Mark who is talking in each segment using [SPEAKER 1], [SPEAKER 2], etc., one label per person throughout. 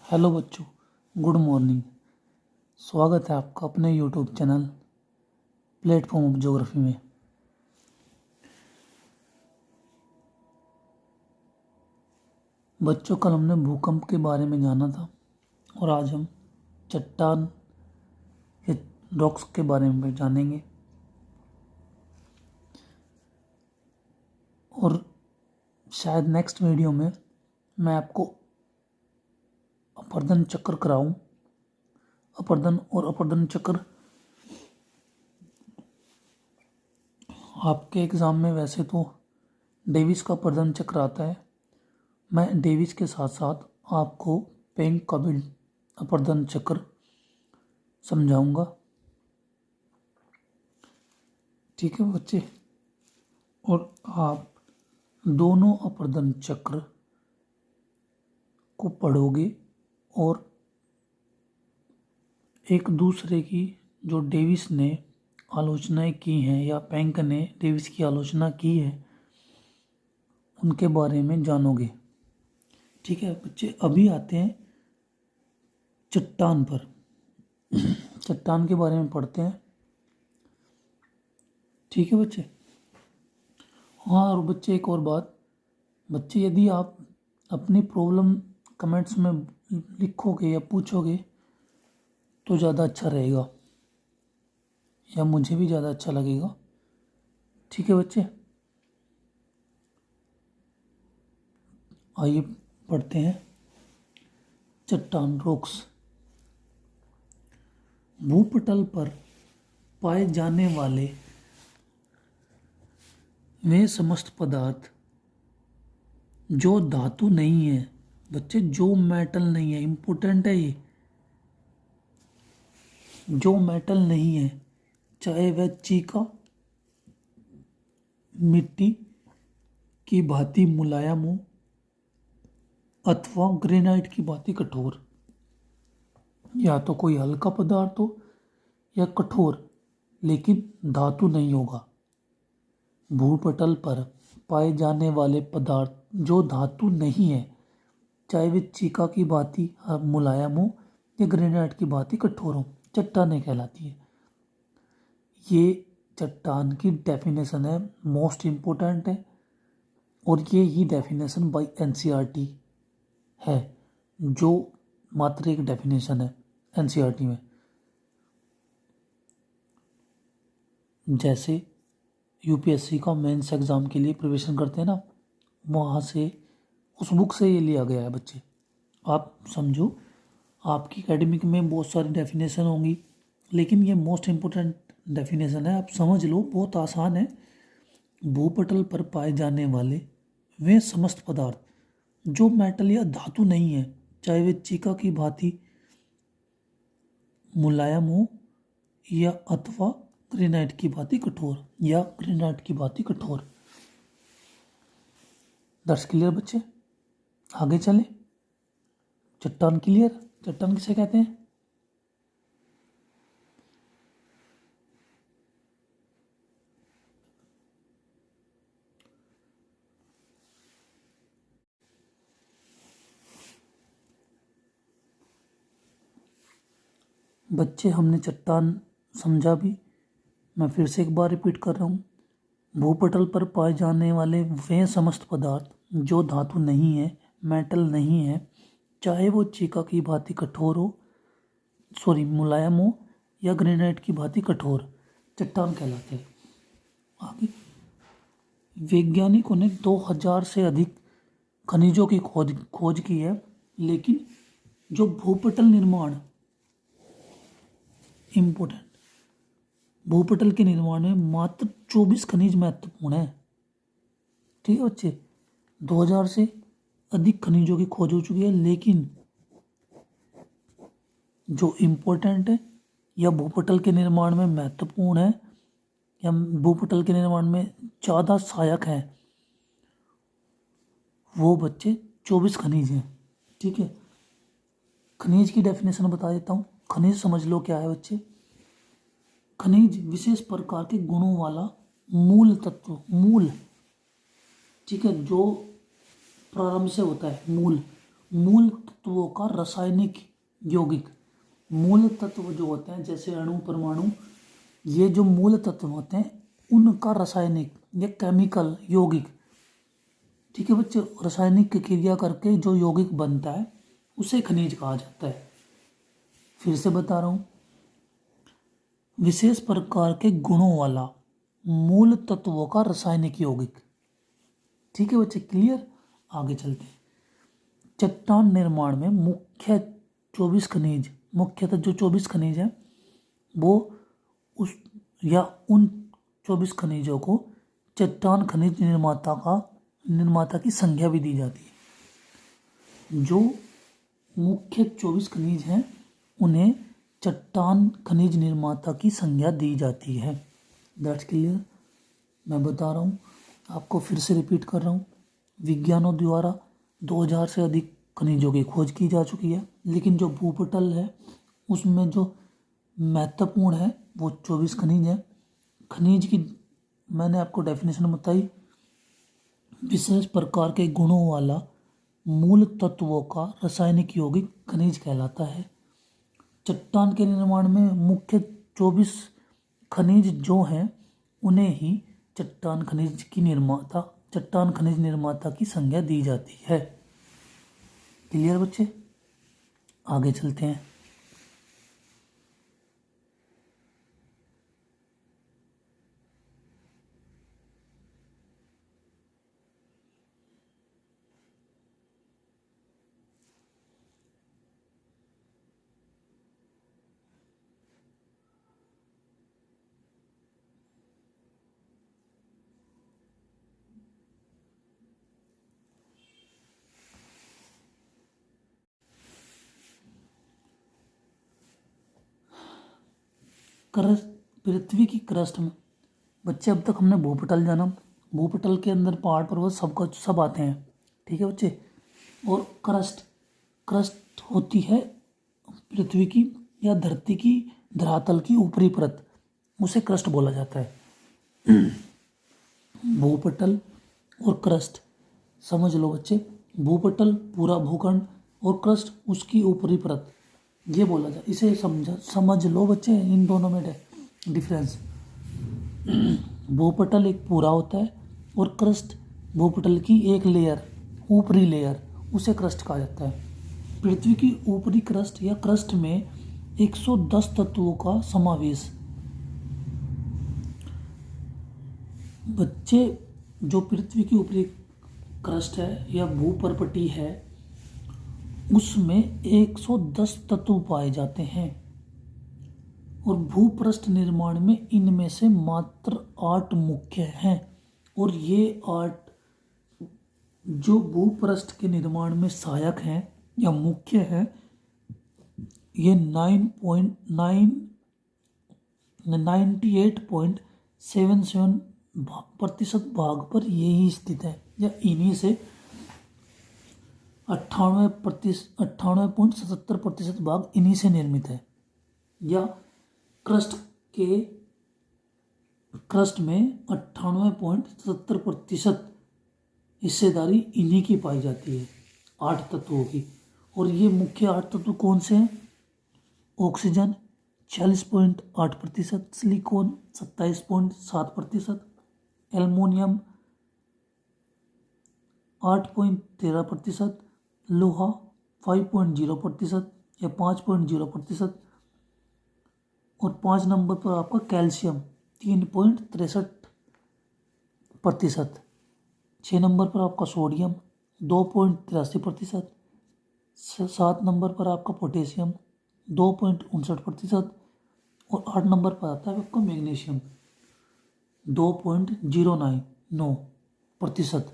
[SPEAKER 1] Hello बच्चों, good morning. स्वागत है आपका अपने YouTube channel platform of geography में। बच्चों, कल हमने भूकंप के बारे में जाना था और आज हम चट्टान या रॉक्स के बारे में जानेंगे। और शायद नेक्स्ट वीडियो में मैं आपको अपर्दन चक्र कराऊं। अपर्दन और अपरदन चक्र आपके एग्ज़ाम में वैसे तो डेविस का अपरदन चक्र आता है। मैं डेविस के साथ साथ आपको पेंग का भी अपरदन चक्र समझाऊंगा। ठीक है बच्चे, और आप दोनों अपरदन चक्र को पढ़ोगे और एक दूसरे की जो डेविस ने आलोचनाएं की हैं या पेंक ने डेविस की आलोचना की है उनके बारे में जानोगे। ठीक है बच्चे, अभी आते हैं चट्टान पर। चट्टान के बारे में पढ़ते हैं। ठीक है बच्चे। हाँ, और बच्चे एक और बात, बच्चे यदि आप अपनी प्रॉब्लम कमेंट्स में लिखोगे या पूछोगे तो ज़्यादा अच्छा रहेगा, या मुझे भी ज़्यादा अच्छा लगेगा। ठीक है बच्चे, आइए पढ़ते हैं चट्टान रॉक्स। भूपटल पर पाए जाने वाले वे समस्त पदार्थ जो धातु नहीं है, बच्चे जो मेटल नहीं है, इम्पोर्टेंट है ये, जो मेटल नहीं है, चाहे वह चीका मिट्टी की भांति मुलायम हो अथवा ग्रेनाइट की भांति कठोर, या तो कोई हल्का पदार्थ हो या कठोर लेकिन धातु नहीं होगा। भूपटल पर पाए जाने वाले पदार्थ जो धातु नहीं है, चाहे वे चीका की भांति मुलायम हो या ग्रेनाइट की भांति कठोर हो, चट्टानें कहलाती है। ये चट्टान की डेफिनेशन है, मोस्ट इम्पोर्टेंट है, और ये ही डेफिनेशन बाय एनसीईआरटी है, जो मात्र एक डेफिनेशन है एनसीईआरटी में। जैसे यूपीएससी का मेंस एग्ज़ाम के लिए प्रिपरेशन करते हैं ना, वहाँ से उस बुक से ये लिया गया है बच्चे। आप समझो, आपकी एकेडमिक में बहुत सारी डेफिनेशन होंगी लेकिन ये मोस्ट इम्पोर्टेंट डेफिनेशन है, आप समझ लो, बहुत आसान है। भूपटल पर पाए जाने वाले वे समस्त पदार्थ जो मेटल या धातु नहीं है, चाहे वे चीका की भांति मुलायम हो या अथवा ग्रेनाइट की भांति कठोर, या ग्रेनाइट की भांति कठोर। दैट्स क्लियर बच्चे, आगे चले। चट्टान क्लियर? चट्टान किसे कहते हैं? बच्चे, हमने चट्टान समझा भी, मैं फिर से एक बार रिपीट कर रहा हूँ। भूपटल पर पाए जाने वाले वे समस्त पदार्थ जो धातु नहीं है, मेटल नहीं है, चाहे वो चीका की भांति कठोर हो, मुलायम हो या ग्रेनाइट की भांति कठोर, चट्टान कहलाते हैं। आगे, वैज्ञानिकों ने 2000 से अधिक खनिजों की खोज की है, लेकिन जो भूपटल निर्माण, इम्पोर्टेंट, भूपटल के निर्माण में मात्र 24 खनिज महत्वपूर्ण है। ठीक है बच्चे, 2000 से अधिक खनिजों की खोज हो चुकी है, लेकिन जो इम्पोर्टेंट है या भूपटल के निर्माण में महत्वपूर्ण है या भूपटल के निर्माण में ज़्यादा सहायक है, वो बच्चे 24 खनिज हैं। ठीक है, खनिज की डेफिनेशन बता देता हूँ। खनिज समझ लो क्या है बच्चे। खनिज विशेष प्रकार के गुणों वाला मूल तत्व, मूल, ठीक है, जो प्रारंभ से होता है, मूल, मूल तत्वों का रासायनिक यौगिक। मूल तत्व जो होते हैं जैसे अणु परमाणु, ये जो मूल तत्व होते हैं उनका रासायनिक या केमिकल यौगिक, ठीक है बच्चे, रासायनिक क्रिया करके जो यौगिक बनता है उसे खनिज कहा जाता है। फिर से बता रहा हूँ, विशेष प्रकार के गुणों वाला मूल तत्वों का रासायनिक यौगिक। ठीक है बच्चे, क्लियर। आगे चलते हैं। चट्टान निर्माण में मुख्यतः जो 24 खनिज हैं वो उस या उन 24 खनिजों को चट्टान खनिज निर्माता की संज्ञा भी दी जाती है। जो मुख्य 24 खनिज हैं उन्हें चट्टान खनिज निर्माता की संज्ञा दी जाती है। That's clear. मैं बता रहा हूँ आपको, फिर से रिपीट कर रहा हूँ। विज्ञानों द्वारा 2000 से अधिक खनिजों की खोज की जा चुकी है, लेकिन जो भूपटल है उसमें जो महत्वपूर्ण है वो 24 खनिज है। खनिज की मैंने आपको डेफिनेशन बताई, विशेष प्रकार के गुणों वाला मूल तत्वों का रासायनिक यौगिक खनिज कहलाता है। चट्टान के निर्माण में मुख्य 24 खनिज जो हैं उन्हें ही चट्टान खनिज निर्माता की संज्ञा दी जाती है। क्लियर बच्चे, आगे चलते हैं। पृथ्वी की क्रस्ट में बच्चे, अब तक हमने भूपटल जाना, भूपटल के अंदर पहाड़ पर्वत सब आते हैं, ठीक है बच्चे। और क्रस्ट होती है पृथ्वी की या धरती की धरातल की ऊपरी परत, उसे क्रस्ट बोला जाता है। भूपटल और क्रस्ट समझ लो बच्चे, भूपटल पूरा भूखंड और क्रस्ट उसकी ऊपरी परत, ये बोला जाए, इसे समझ लो बच्चे, इन दोनों में डिफरेंस। भूपटल एक पूरा होता है और क्रस्ट भूपटल की एक लेयर, ऊपरी लेयर, उसे क्रस्ट कहा जाता है। पृथ्वी की ऊपरी क्रस्ट या क्रस्ट में 110 तत्वों का समावेश। बच्चे, जो पृथ्वी की ऊपरी क्रस्ट है या भूपर्पटी है उसमें 110 तत्व पाए जाते हैं और भूपृष्ठ निर्माण में इनमें से मात्र 8 मुख्य हैं। और ये 8 जो भूपृष्ठ के निर्माण में सहायक हैं या मुख्य हैं, ये 98.77% भाग पर यही स्थित है, या इन्हीं से 98.77% भाग इन्हीं से निर्मित है, या क्रस्ट में 98.77% हिस्सेदारी इन्हीं की पाई जाती है, 8 तत्वों की। और ये मुख्य 8 तत्व कौन से हैं? ऑक्सीजन 46.8%, सिलिकॉन 27.7%, एल्युमिनियम 8.13%, लोहा 5.0% या 5.0%, और 5 नंबर पर आपका कैल्शियम 3.63%, 6 नंबर पर आपका सोडियम 2.83%, 7 नंबर पर आपका पोटेशियम 2.59%, और 8 नंबर पर आता है आपका मैग्नीशियम 2.099%।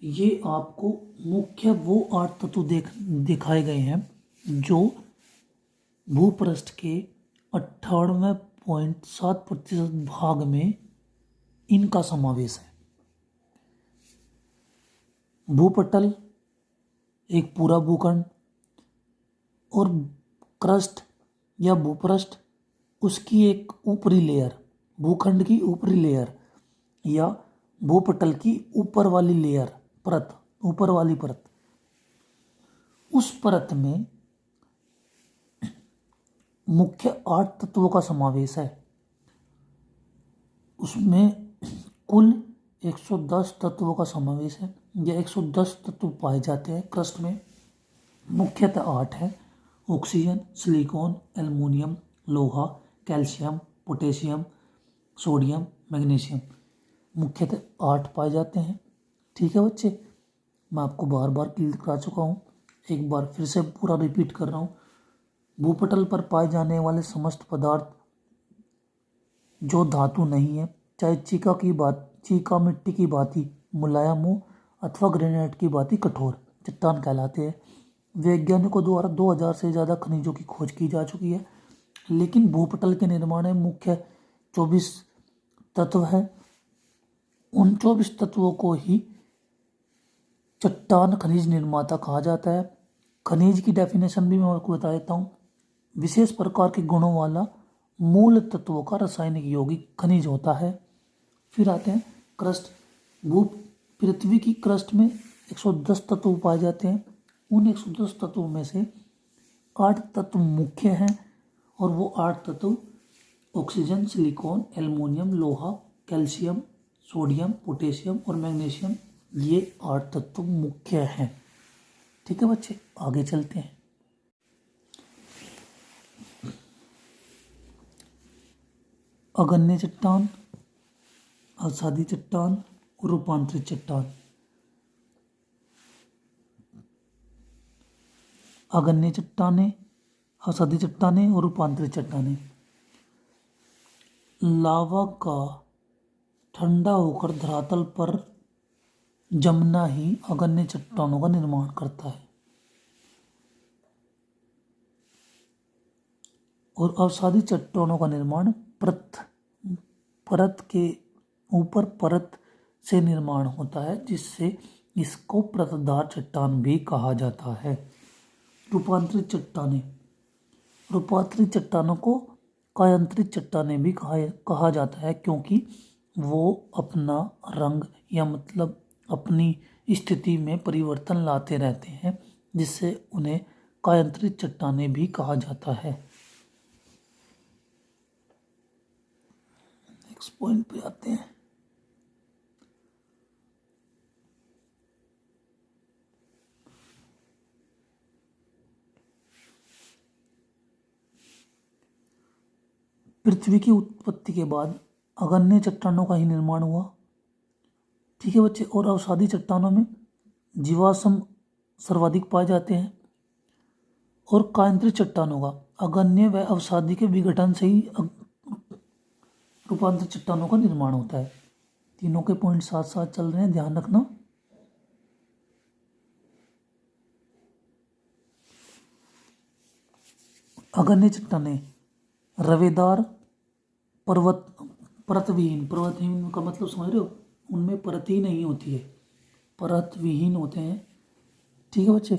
[SPEAKER 1] ये आपको मुख्य वो 8 तत्व दिखाए गए हैं जो भूपृष्ठ के 98.7% भाग में इनका समावेश है। भूपटल एक पूरा भूखंड और क्रस्ट या भूपृष्ठ उसकी एक ऊपरी लेयर, भूखंड की ऊपरी लेयर या भूपटल की ऊपर वाली लेयर, परत, ऊपर वाली परत, उस परत में मुख्य 8 तत्वों का समावेश है। उसमें कुल 110 तत्वों का समावेश है, या 110 तत्व पाए जाते हैं क्रस्ट में। मुख्यतः 8 है: ऑक्सीजन, सिलिकॉन, एल्युमिनियम, लोहा, कैल्शियम, पोटेशियम, सोडियम, मैग्नीशियम। मुख्यतः 8 पाए जाते हैं। ठीक है बच्चे, मैं आपको बार बार क्लियर करा चुका हूँ, एक बार फिर से पूरा रिपीट कर रहा हूँ। भूपटल पर पाए जाने वाले समस्त पदार्थ जो धातु नहीं है, चाहे चीका मिट्टी की भांति मुलायम हो अथवा ग्रेनाइट की भांति कठोर, चट्टान कहलाते हैं। वैज्ञानिकों द्वारा 2000 से ज़्यादा खनिजों की खोज की जा चुकी है, लेकिन भूपटल के निर्माण में मुख्य 24 तत्व हैं। उन 24 तत्वों को ही चट्टान खनिज निर्माता कहा जाता है। खनिज की डेफिनेशन भी मैं आपको बता देता हूँ। विशेष प्रकार के गुणों वाला मूल तत्वों का रासायनिक यौगिक खनिज होता है। फिर आते हैं क्रस्ट। पृथ्वी की क्रस्ट में 110 तत्व पाए जाते हैं। उन 110 तत्वों में से 8 तत्व मुख्य हैं, और वो 8 तत्व ऑक्सीजन, सिलिकॉन, एल्युमिनियम, लोहा, कैल्शियम, सोडियम, पोटेशियम और मैग्नीशियम, ये 8 तत्व मुख्य हैं। ठीक है बच्चे, आगे चलते हैं। अगन्य चट्टान, अवसादी चट्टान और रूपांतरित चट्टान। अगन्य चट्टानें, अवसादी चट्टानें और रूपांतरित चट्टानें। लावा का ठंडा होकर धरातल पर जमना ही अगन्य चट्टानों का निर्माण करता है, और अवसादी चट्टानों का निर्माण परत के ऊपर परत से निर्माण होता है, जिससे इसको परतदार चट्टान भी कहा जाता है। रूपांतरित चट्टानें, रूपांतरित चट्टानों को कायांतरित चट्टानें भी कहा जाता है, क्योंकि वो अपना रंग या मतलब अपनी स्थिति में परिवर्तन लाते रहते हैं, जिससे उन्हें कायांतरित चट्टानें भी कहा जाता है। नेक्स्ट पॉइंट पे आते हैं। पृथ्वी की उत्पत्ति के बाद अगन्य चट्टानों का ही निर्माण हुआ। ठीक है बच्चे, और अवसादी चट्टानों में जीवाश्म सर्वाधिक पाए जाते हैं, और कायांतरित चट्टानों का अगन्य व अवसादी के विघटन से ही रूपांतरित चट्टानों का निर्माण होता है। तीनों के पॉइंट साथ साथ चल रहे हैं, ध्यान रखना। अगन्य चट्टानें रवेदार, परतविहीन का मतलब समझ रहे हो, उनमें परत ही नहीं होती है, परत विहीन होते हैं। ठीक है बच्चे,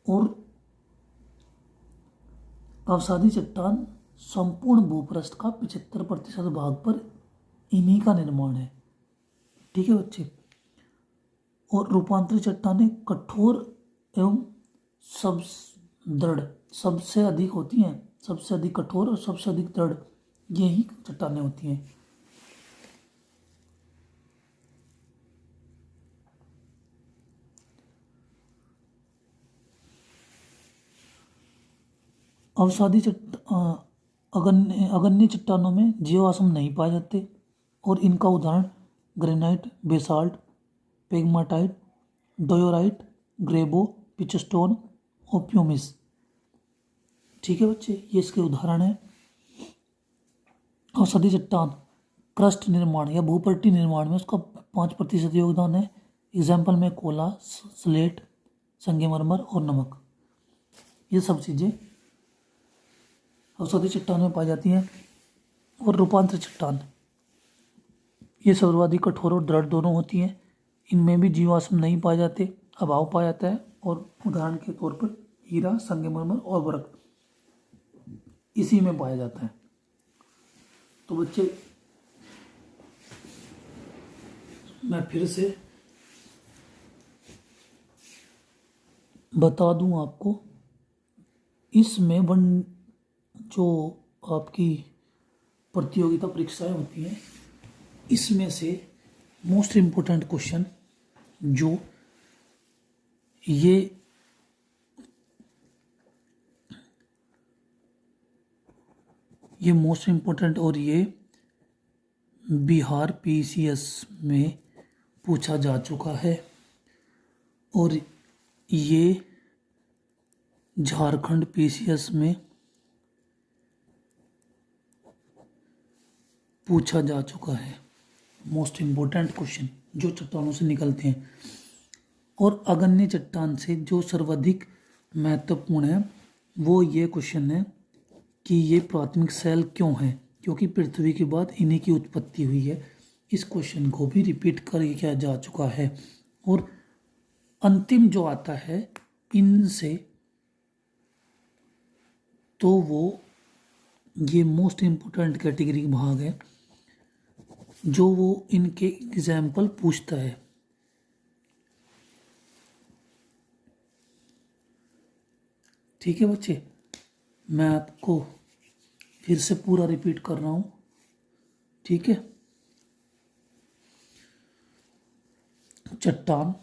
[SPEAKER 1] और अवसादी चट्टान संपूर्ण भूपृष्ठ का 75% भाग पर इन्हीं का निर्माण है। ठीक है बच्चे, और रूपांतरित चट्टानें कठोर एवं दृढ़ सबसे अधिक होती हैं, सबसे अधिक कठोर और सबसे अधिक दृढ़ यही चट्टानें होती हैं। अवसादी अगन्य चट्टानों में जीवाश्म नहीं पाए जाते, और इनका उदाहरण ग्रेनाइट, बेसाल्ट, पेगमाटाइट, डोयोराइट, ग्रेबो, पिचस्टोन और प्यूमिस। ठीक है बच्चे, ये इसके उदाहरण हैं। अवसादी चट्टान क्रस्ट निर्माण या भूपट्टी निर्माण में उसका 5% योगदान है। एग्जाम्पल में कोला, स्लेट, संगमरमर और नमक, ये सब चीज़ें अवसादी चट्टान में पाई जाती हैं। और रूपांतरित चट्टान, ये सर्वाधिक कठोर और दृढ़ दोनों होती हैं। इनमें भी जीवाश्म नहीं पाए जाते, अभाव पाया जाता है, और उदाहरण के तौर पर हीरा, संगमरमर और वरक। इसी में पाया जाता है। तो बच्चे मैं फिर से बता दूं आपको, इसमें जो आपकी प्रतियोगिता परीक्षाएं होती हैं, इसमें से मोस्ट इम्पोर्टेंट क्वेश्चन जो ये मोस्ट इम्पोर्टेंट और ये बिहार पीसीएस में पूछा जा चुका है और ये झारखंड पीसीएस में पूछा जा चुका है। मोस्ट इम्पोर्टेंट क्वेश्चन जो चट्टानों से निकलते हैं, और अगन्य चट्टान से जो सर्वाधिक महत्वपूर्ण है वो ये क्वेश्चन है कि ये प्राथमिक सेल क्यों है, क्योंकि पृथ्वी के बाद इन्हीं की उत्पत्ति हुई है। इस क्वेश्चन को भी रिपीट कर किया जा चुका है। और अंतिम जो आता है इनसे, तो वो ये मोस्ट इम्पोर्टेंट कैटेगरी भाग है जो वो इनके एग्जाम्पल पूछता है। ठीक है बच्चे, मैं आपको फिर से पूरा रिपीट कर रहा हूँ। ठीक है, चट्टान,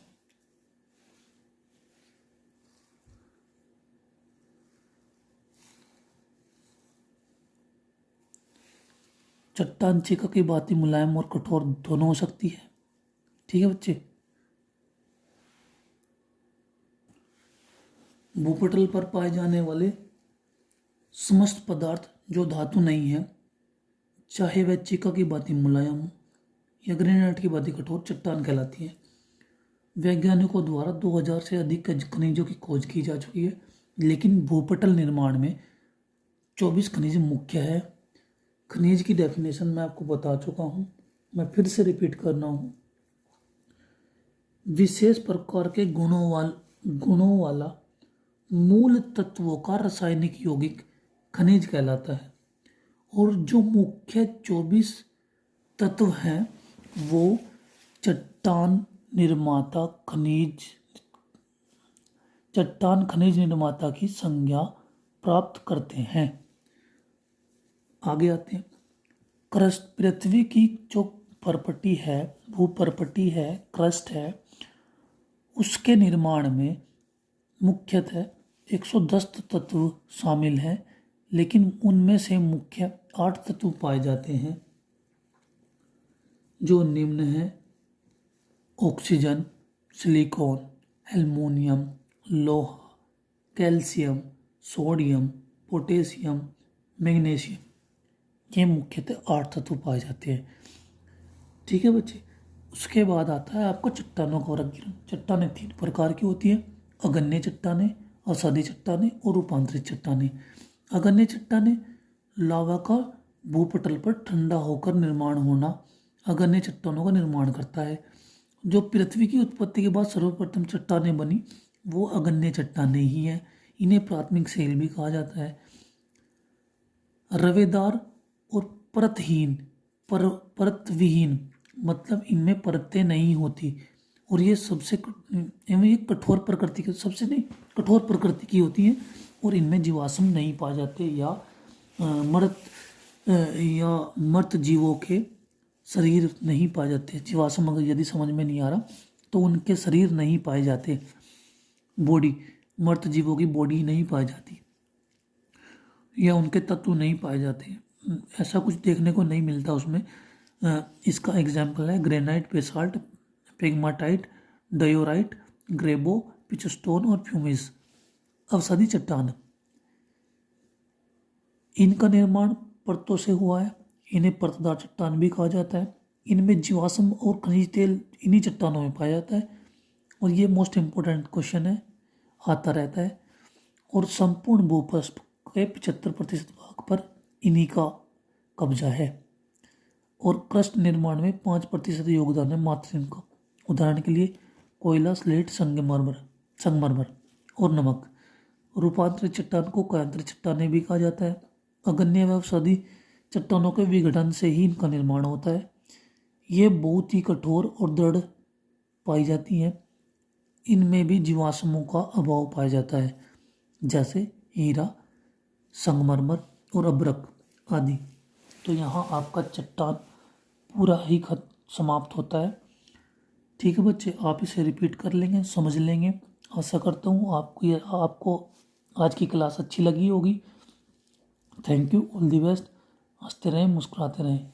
[SPEAKER 1] चट्टान चिका की भांति मुलायम और कठोर दोनों हो सकती है। ठीक है बच्चे, भूपटल पर पाए जाने वाले समस्त पदार्थ जो धातु नहीं है, चाहे वह चिका की भांति मुलायम हो या ग्रेनाइट की भांति कठोर, चट्टान कहलाती है। वैज्ञानिकों द्वारा 2000 से अधिक खनिजों की खोज की जा चुकी है, लेकिन भूपटल निर्माण में 24 खनिज मुख्य है। खनिज की डेफिनेशन मैं आपको बता चुका हूँ, मैं फिर से रिपीट करना हूँ। विशेष प्रकार के गुणों वाला मूल तत्वों का रासायनिक यौगिक खनिज कहलाता है। और जो मुख्य 24 तत्व हैं वो चट्टान खनिज निर्माता की संज्ञा प्राप्त करते हैं। आगे आते हैं। क्रस्ट, पृथ्वी की जो परपटी है, भूपरपटी है, क्रस्ट है, उसके निर्माण में मुख्यतः 110 तत्व शामिल हैं, लेकिन उनमें से मुख्य 8 तत्व पाए जाते हैं जो निम्न हैं: ऑक्सीजन, सिलिकॉन, एल्युमिनियम, लोहा, कैल्शियम, सोडियम, पोटेशियम, मैग्नीशियम। ये मुख्यतः 8 तत्व पाए जाते हैं। ठीक है बच्चे, उसके बाद आता है आपको चट्टानों का वर्गीकरण। चट्टानें 3 प्रकार की होती हैं: अगन्य चट्टानें, असाध्य चट्टानें और रूपांतरित चट्टानें। अगन्य चट्टानें लावा का भूपटल पर ठंडा होकर निर्माण होना अगन्य चट्टानों का निर्माण करता है। जो पृथ्वी की उत्पत्ति के बाद सर्वप्रथम चट्टानें बनी वो अगन्य चट्टानें ही हैं। इन्हें प्राथमिक सेल भी कहा जाता है। रवेदार और परतविहीन, मतलब इनमें परतें नहीं होती, और ये ये कठोर प्रकृति की, सबसे नहीं कठोर प्रकृति की होती हैं, और इनमें जीवाश्म नहीं पाए जाते या मृत जीवों के शरीर नहीं पाए जाते। जीवाश्म अगर यदि समझ में नहीं आ रहा तो उनके शरीर नहीं पाए जाते, बॉडी, मृत जीवों की बॉडी नहीं पाई जाती या उनके तत्व नहीं पाए जाते। ऐसा कुछ देखने को नहीं मिलता उसमें। इसका एग्जाम्पल है ग्रेनाइट, बेसाल्ट, पेग्माटाइट, डायोराइट, ग्रेबो, पिचस्टोन और फ्यूमिस। अवसादी चट्टान, इनका निर्माण परतों से हुआ है। इन्हें परतदार चट्टान भी कहा जाता है। इनमें जीवाश्म और खनिज तेल इन्हीं चट्टानों में पाया जाता है। और ये मोस्ट इम्पोर्टेंट क्वेश्चन है, आता रहता है। और संपूर्ण भूपृष्ठ के 75% भाग पर इन्हीं का कब्जा है। और क्रस्ट निर्माण में 5% योगदान है मात्र इनका। उदाहरण के लिए कोयला, स्लेट, संगमरमर और नमक। रूपांतरित चट्टान को कायांतरित चट्टानें भी कहा जाता है। अग्न्य व औषधि चट्टानों के विघटन से ही इनका निर्माण होता है। ये बहुत ही कठोर और दृढ़ पाई जाती हैं। इनमें भी जीवाश्मों का अभाव पाया जाता है, जैसे हीरा, संगमरमर और अभ्रक आदि। तो यहाँ आपका चट्टान पूरा ही खत समाप्त होता है। ठीक है बच्चे, आप इसे रिपीट कर लेंगे, समझ लेंगे। आशा करता हूँ आपको आज की क्लास अच्छी लगी होगी। Thank you, all the best. हंसते रहें, मुस्कुराते रहें।